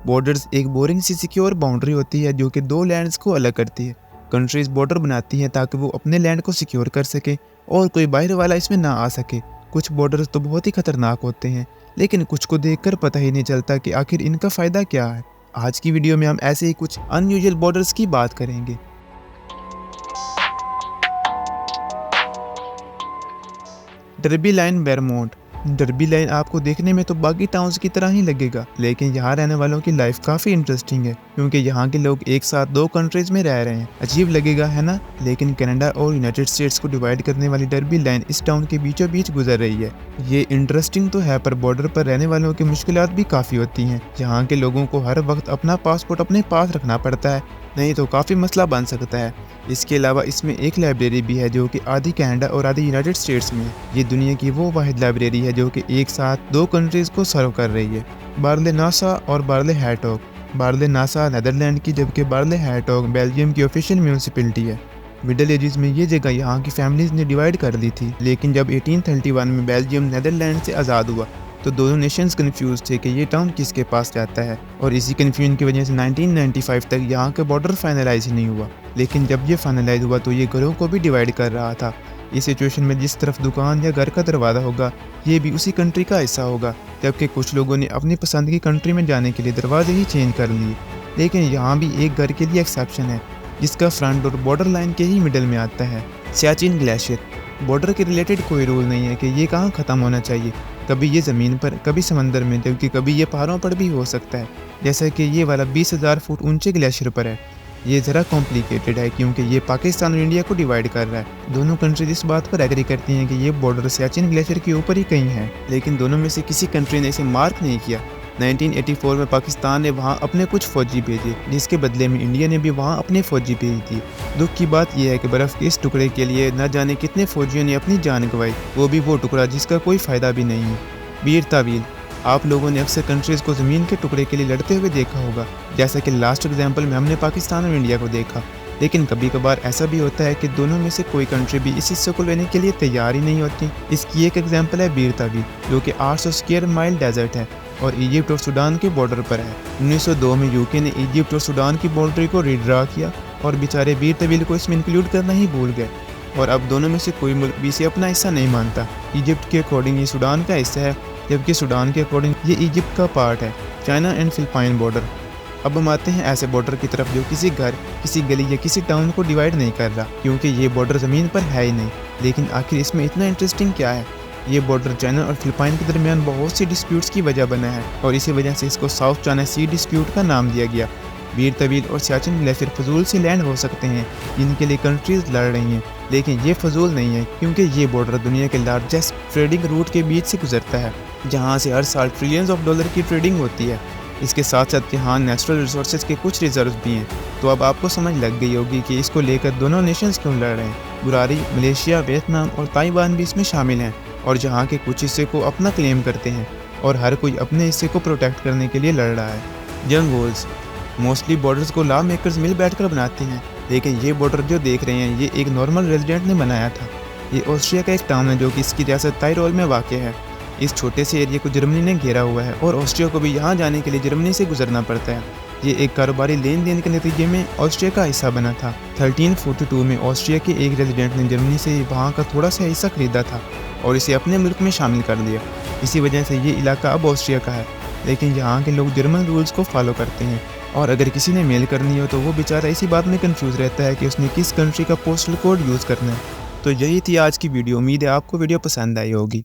Borders एक boring सी secure boundary होती है जो कि दो लैंड्स को अलग करती है। कंट्रीज बॉर्डर बनाती हैं ताकि वो अपने लैंड को सिक्योर कर सके और कोई बाहर वाला इसमें ना आ सके। कुछ बॉर्डर्स तो बहुत ही खतरनाक होते हैं, लेकिन कुछ को देखकर पता ही नहीं चलता कि आखिर इनका फ़ायदा क्या है। आज की वीडियो में हम ऐसे ही कुछ अनयूजुअल बॉर्डर्स की बात करेंगे। Derby Line Vermont. Derby Line आपको देखने में तो बाकी टाउन्स की तरह ही लगेगा, लेकिन यहाँ रहने वालों की लाइफ काफ़ी इंटरेस्टिंग है क्योंकि यहाँ के लोग एक साथ दो कंट्रीज में रह रहे हैं। अजीब लगेगा है ना, लेकिन कनाडा और यूनाइटेड स्टेट्स को डिवाइड करने वाली डर्बी लाइन इस टाउन के बीचों बीच गुजर रही है। ये इंटरेस्टिंग तो है, पर बॉर्डर पर रहने वालों की मुश्किलात भी काफ़ी होती हैं। यहाँ के लोगों को हर वक्त अपना पासपोर्ट अपने पास रखना पड़ता है, नहीं तो काफ़ी मसला बन सकता है। इसके अलावा इसमें एक लाइब्रेरी भी है जो कि आधी कनाडा और आधी यूनाइटेड स्टेट्स में है। ये दुनिया की वो वाहिद लाइब्रेरी है जो कि एक साथ दो कंट्रीज को सर्व कर रही है, बार्ले नासा और बार्ले हैटॉग। बार्ले नासा नेदरलैंड की, जबकि बार्ले हैटॉग बेल्जियम की ऑफिशियल म्यूनिसिपैलिटी है। मिडल एजेस में ये जगह यहाँ की फैमिलीज ने डिवाइड कर ली थी, लेकिन जब 1831 में बेल्जियम नेदरलैंड से आज़ाद हुआ तो दोनों नेशंस कंफ्यूज थे कि ये टाउन किसके पास जाता है, और इसी कन्फ्यूजन की वजह से 1995 तक यहाँ का बॉर्डर फाइनलाइज ही नहीं हुआ। लेकिन जब ये फाइनलाइज हुआ तो ये घरों को भी डिवाइड कर रहा था। इस सिचुएशन में जिस तरफ दुकान या घर का दरवाज़ा होगा ये भी उसी कंट्री का हिस्सा होगा, जबकि कुछ लोगों ने अपनी पसंद की कंट्री में जाने के लिए दरवाजे ही चेंज कर लिए। लेकिन यहाँ भी एक घर के लिए एक्सेप्शन है, जिसका फ्रंट डोर बॉर्डर लाइन के ही मिडल में आता है। सियाचिन ग्लेशियर। बॉर्डर के रिलेटेड कोई रूल नहीं है कि ये कहाँ ख़त्म होना चाहिए, कभी ये ज़मीन पर, कभी समंदर में, जबकि कभी ये पहाड़ों पर भी हो सकता है, जैसा कि ये वाला 20,000 फुट ऊंचे ग्लेशियर पर है। ये ज़रा कॉम्प्लिकेटेड है क्योंकि ये पाकिस्तान और इंडिया को डिवाइड कर रहा है। दोनों कंट्रीज इस बात पर एग्री करती हैं कि ये बॉर्डर सियाचिन ग्लेशियर के ऊपर ही कहीं है, लेकिन दोनों में से किसी कंट्री ने इसे मार्क नहीं किया। 1984 में पाकिस्तान ने वहाँ अपने कुछ फौजी भेजे, जिसके बदले में इंडिया ने भी वहाँ अपने फौजी भेज दिए। दुख की बात यह है कि बर्फ़ के इस टुकड़े के लिए न जाने कितने फौजियों ने अपनी जान गंवाई, वो भी वो टुकड़ा जिसका कोई फ़ायदा भी नहीं है। बीर तावील। आप लोगों ने अक्सर कंट्रीज़ को ज़मीन के टुकड़े के लिए लड़ते हुए देखा होगा, जैसा कि लास्ट एग्जाम्पल में हमने पाकिस्तान और इंडिया को देखा। लेकिन कभी कभार ऐसा भी होता है कि दोनों में से कोई कंट्री भी इस हिस्से को लेने के लिए तैयार ही नहीं होती। इसकी एक एग्जाम्पल है बीर तावील, जो कि 800 स्क्वायर माइल डेजर्ट है और इजिप्ट और सूडान के बॉर्डर पर है। 1902 में यूके ने इजिप्ट और सूडान की बाउंड्री को रीड्रा किया और बेचारे बीर तावील को इसमें इंक्लूड करना ही भूल गए, और अब दोनों में से कोई मुल्क भी इसे अपना हिस्सा नहीं मानता। इजिप्ट के अकॉर्डिंग ये सूडान का हिस्सा है, जबकि सूडान के अकॉर्डिंग ये इजिप्ट का पार्ट है। China and Philippine border. अब हम आते हैं ऐसे बॉर्डर की तरफ जो किसी घर, किसी गली या किसी टाउन को डिवाइड नहीं कर रहा, क्योंकि ये बॉर्डर ज़मीन पर है ही नहीं। लेकिन आखिर इसमें इतना इंटरेस्टिंग क्या है? ये बॉर्डर चाइना और फिलिपाइन के दरमियान बहुत सी डिस्प्यूट्स की वजह बना है, और इसी वजह से इसको साउथ चाइना सी डिस्प्यूट का नाम दिया गया। बीर तावील और सियाचिन ग्लेशियर फजूल से लैंड हो सकते हैं जिनके लिए कंट्रीज लड़ रही हैं, लेकिन ये फजूल नहीं है क्योंकि ये बॉर्डर दुनिया के लार्जेस्ट ट्रेडिंग रूट के बीच से गुजरता है, जहाँ से हर साल ट्रिलियंस ऑफ डॉलर की ट्रेडिंग होती है। इसके साथ साथ यहाँ नेचुरल रिसोर्सेज के कुछ रिजर्व भी हैं। तो अब आपको समझ लग गई होगी कि इसको लेकर दोनों नेशंस क्यों लड़ रहे हैं। बुरारी, मलेशिया, वियतनाम और ताइवान भी इसमें शामिल हैं, और जहाँ के कुछ हिस्से को अपना क्लेम करते हैं और हर कोई अपने हिस्से को प्रोटेक्ट करने के लिए लड़ रहा है। जंग वॉल्स। मोस्टली बॉर्डर्स को लॉ मेकर्स मिल बैठकर बनाते हैं, लेकिन ये बॉर्डर जो देख रहे हैं ये एक नॉर्मल रेजिडेंट ने बनाया था। ये ऑस्ट्रिया का एक टाउन है जो कि इसकी रियासत ताइरोल में वाक़ है। इस छोटे से एरिया को जर्मनी ने घेरा हुआ है और ऑस्ट्रिया को भी यहाँ जाने के लिए जर्मनी से गुजरना पड़ता है। ये एक कारोबारी लेन देन के नतीजे में ऑस्ट्रिया का हिस्सा बना था। 1342 में ऑस्ट्रिया के एक रेजिडेंट ने जर्मनी से वहाँ का थोड़ा सा हिस्सा खरीदा था और इसे अपने मुल्क में शामिल कर लिया। इसी वजह से ये इलाका अब ऑस्ट्रिया का है, लेकिन यहाँ के लोग जर्मन रूल्स को फॉलो करते हैं, और अगर किसी ने मेल करनी हो तो वो बेचारा इसी बात में कंफ्यूज रहता है कि उसने किस कंट्री का पोस्टल कोड यूज़ करना है। तो यही थी आज की वीडियो। उम्मीद है आपको वीडियो पसंद आई होगी।